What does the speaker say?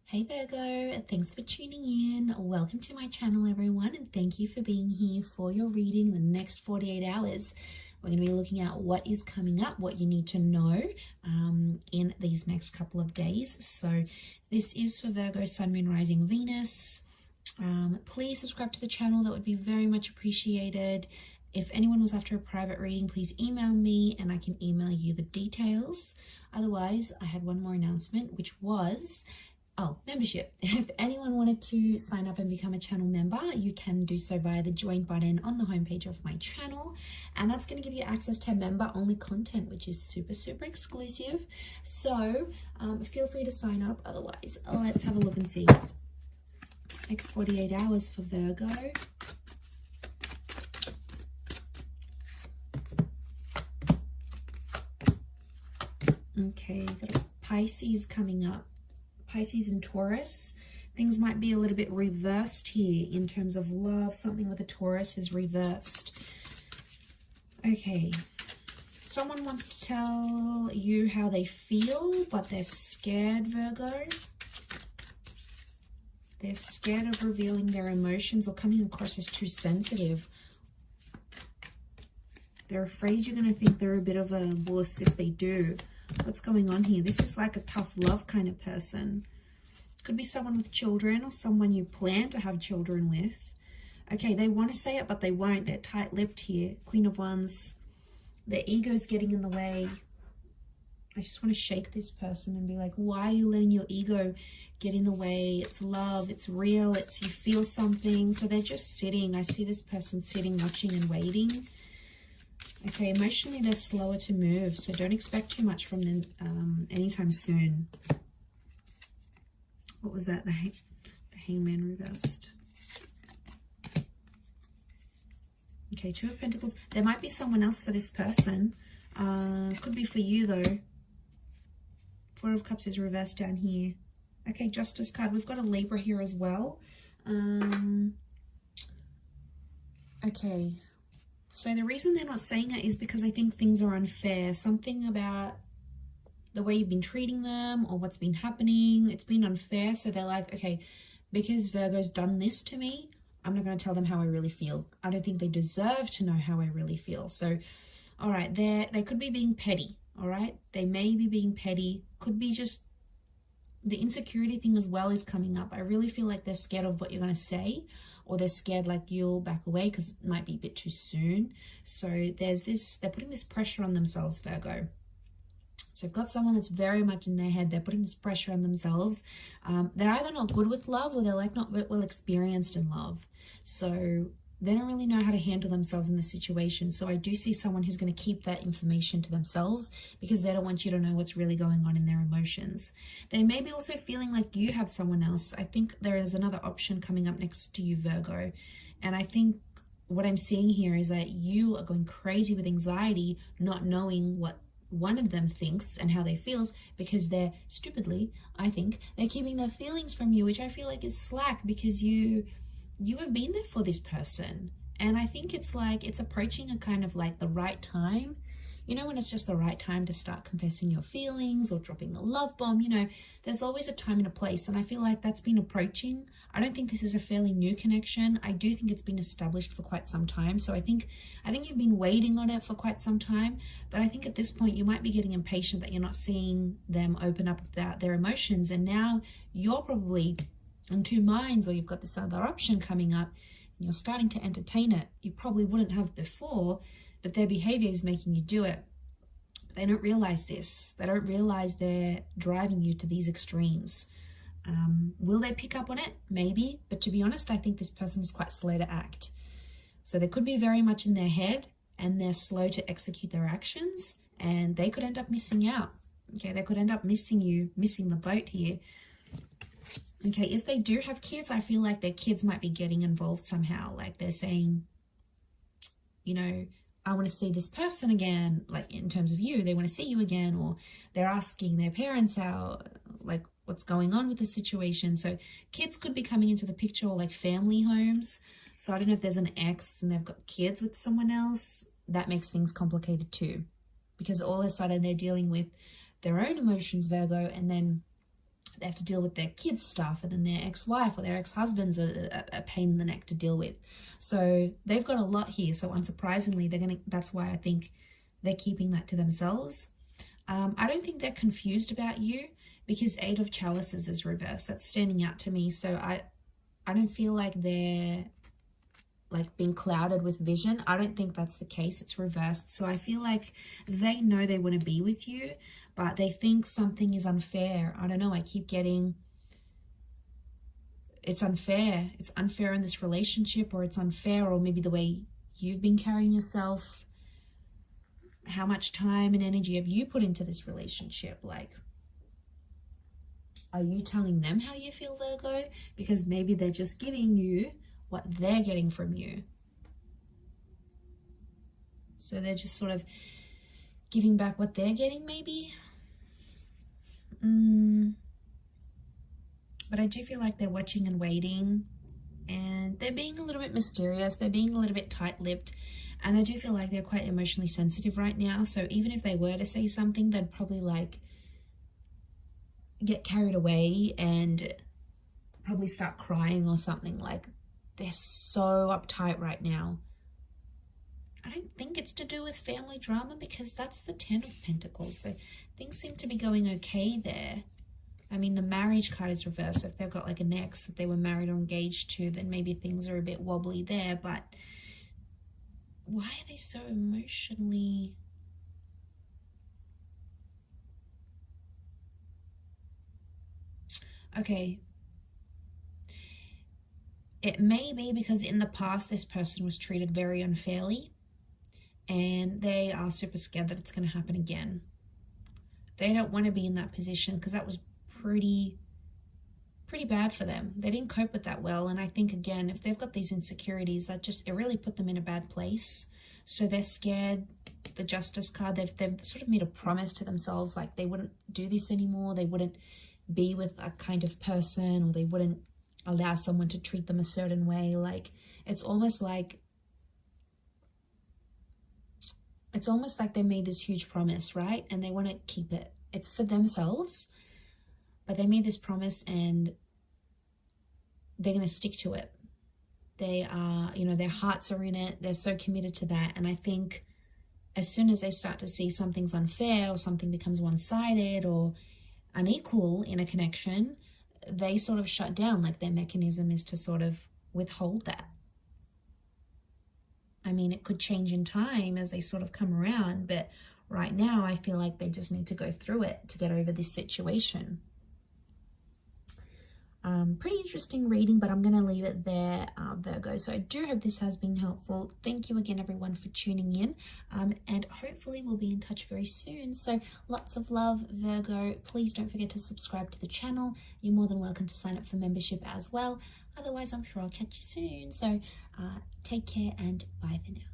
Hey Virgo, thanks for tuning in. Welcome to my channel, everyone, and thank you for being here for your reading the next 48 hours. We're going to be looking at what is coming up, what you need to know in these next couple of days. So this is for Virgo, Sun, Moon, Rising, Venus. Please subscribe to the channel. That would be very much appreciated. If anyone was after a private reading, please email me and I can email you the details. Otherwise, I had one more announcement, which was membership. If anyone wanted to sign up and become a channel member, you can do so via the join button on the homepage of my channel, and that's going to give you access to member only content, which is super exclusive. So feel free to sign up. Otherwise, let's have a look and see. Next 48 hours for Virgo. Okay, got a Pisces coming up. Pisces and Taurus. Things might be a little bit reversed here in terms of love. Something with a Taurus is reversed. Okay. Someone wants to tell you how they feel, but they're scared, Virgo. They're scared of revealing their emotions or coming across as too sensitive. They're afraid you're going to think they're a bit of a wuss if they do. What's going on here? This is like a tough love kind of person. Could be someone with children or someone you plan to have children with. Okay, they want to say it, but they won't. They're tight-lipped here. Queen of Wands. Their ego's getting in the way. I just want to shake this person and be like, why are you letting your ego get in the way? It's love. It's real. It's you feel something. So they're just sitting. I see this person sitting, watching and waiting. Okay, emotionally they're slower to move, so don't expect too much from them anytime soon. What was that? The Hangman reversed. Okay, Two of Pentacles. There might be someone else for this person. Could be for you though. Four of Cups is reversed down here. Okay, Justice card. We've got a Libra here as well. Okay. So the reason they're not saying it is because I think things are unfair. Something about the way you've been treating them or what's been happening, it's been unfair. So they're like, okay, because Virgo's done this to me, I'm not going to tell them how I really feel. I don't think they deserve to know how I really feel. So, all right, they could be being petty, all right? They may be being petty. Could be just the insecurity thing as well is coming up. I really feel like they're scared of what you're going to say, or they're scared like you'll back away because it might be a bit too soon. So there's this, they're putting this pressure on themselves, Virgo. So you've got someone that's very much in their head. They're putting this pressure on themselves. They're either not good with love or they're like not well experienced in love. So they don't really know how to handle themselves in this situation. So I do see someone who's going to keep that information to themselves because they don't want you to know what's really going on in their emotions. They may be also feeling like you have someone else. I think there is another option coming up next to you, Virgo. And I think what I'm seeing here is that you are going crazy with anxiety, not knowing what one of them thinks and how they feels because they're stupidly, I think, they're keeping their feelings from you, which I feel like is slack because you have been there for this person. And I think it's like it's approaching a kind of like the right time. You know, when it's just the right time to start confessing your feelings or dropping the love bomb, you know, there's always a time and a place. And I feel like that's been approaching. I don't think this is a fairly new connection. I do think it's been established for quite some time. So I think you've been waiting on it for quite some time. But I think at this point you might be getting impatient that you're not seeing them open up about their emotions. And now you're probably in two minds, or you've got this other option coming up and you're starting to entertain it. You probably wouldn't have before, but their behavior is making you do it. But they don't realize this. They don't realize they're driving you to these extremes. Will they pick up on it? Maybe. But to be honest, I think this person is quite slow to act. So they could be very much in their head and they're slow to execute their actions, and they could end up missing out. Okay, they could end up missing you, missing the boat here. Okay, if they do have kids, I feel like their kids might be getting involved somehow. Like they're saying, you know, I want to see this person again, like in terms of you, they want to see you again, or they're asking their parents out, like what's going on with the situation. So kids could be coming into the picture, or like family homes. So I don't know if there's an ex and they've got kids with someone else. That makes things complicated too, because all of a sudden they're dealing with their own emotions, Virgo, and then they have to deal with their kids' stuff, and then their ex-wife or their ex-husband's a pain in the neck to deal with. So they've got a lot here. So unsurprisingly, that's why I think they're keeping that to themselves. I don't think they're confused about you, because 8 of Chalices is reversed. That's standing out to me. So I don't feel like they're like being clouded with vision. I don't think that's the case. It's reversed. So I feel like they know they want to be with you, but they think something is unfair. I don't know. I keep getting, it's unfair. It's unfair in this relationship, or it's unfair, or maybe the way you've been carrying yourself. How much time and energy have you put into this relationship? Like, are you telling them how you feel, Virgo? Because maybe they're just giving you what they're getting from you. So they're just sort of giving back what they're getting, maybe. But I do feel like they're watching and waiting, and they're being a little bit mysterious. They're being a little bit tight-lipped, and I do feel like they're quite emotionally sensitive right now. So even if they were to say something, they'd probably like get carried away and probably start crying or something. Like, they're so uptight right now. I don't think it's to do with family drama, because that's the 10 of Pentacles. So things seem to be going okay there. I mean, the marriage card is reversed. So if they've got like an ex that they were married or engaged to, then maybe things are a bit wobbly there. But why are they so emotionally... Okay. It may be because in the past this person was treated very unfairly, and they are super scared that it's going to happen again. They don't want to be in that position, because that was pretty bad for them. They didn't cope with that well. And I think, again, if they've got these insecurities, it really put them in a bad place. So they're scared. The Justice card, they've sort of made a promise to themselves, like they wouldn't do this anymore. They wouldn't be with a kind of person, or they wouldn't allow someone to treat them a certain way. Like, it's almost like they made this huge promise, right? And they want to keep it. It's for themselves, but they made this promise and they're going to stick to it. They are, their hearts are in it. They're so committed to that. And I think as soon as they start to see something's unfair, or something becomes one-sided or unequal in a connection, they sort of shut down. Like, their mechanism is to sort of withhold that. I mean, it could change in time as they sort of come around, but right now I feel like they just need to go through it to get over this situation. Pretty interesting reading, but I'm going to leave it there, Virgo. So I do hope this has been helpful. Thank you again, everyone, for tuning in, and hopefully we'll be in touch very soon. So lots of love, Virgo. Please don't forget to subscribe to the channel. You're more than welcome to sign up for membership as well. Otherwise, I'm sure I'll catch you soon. So take care, and bye for now.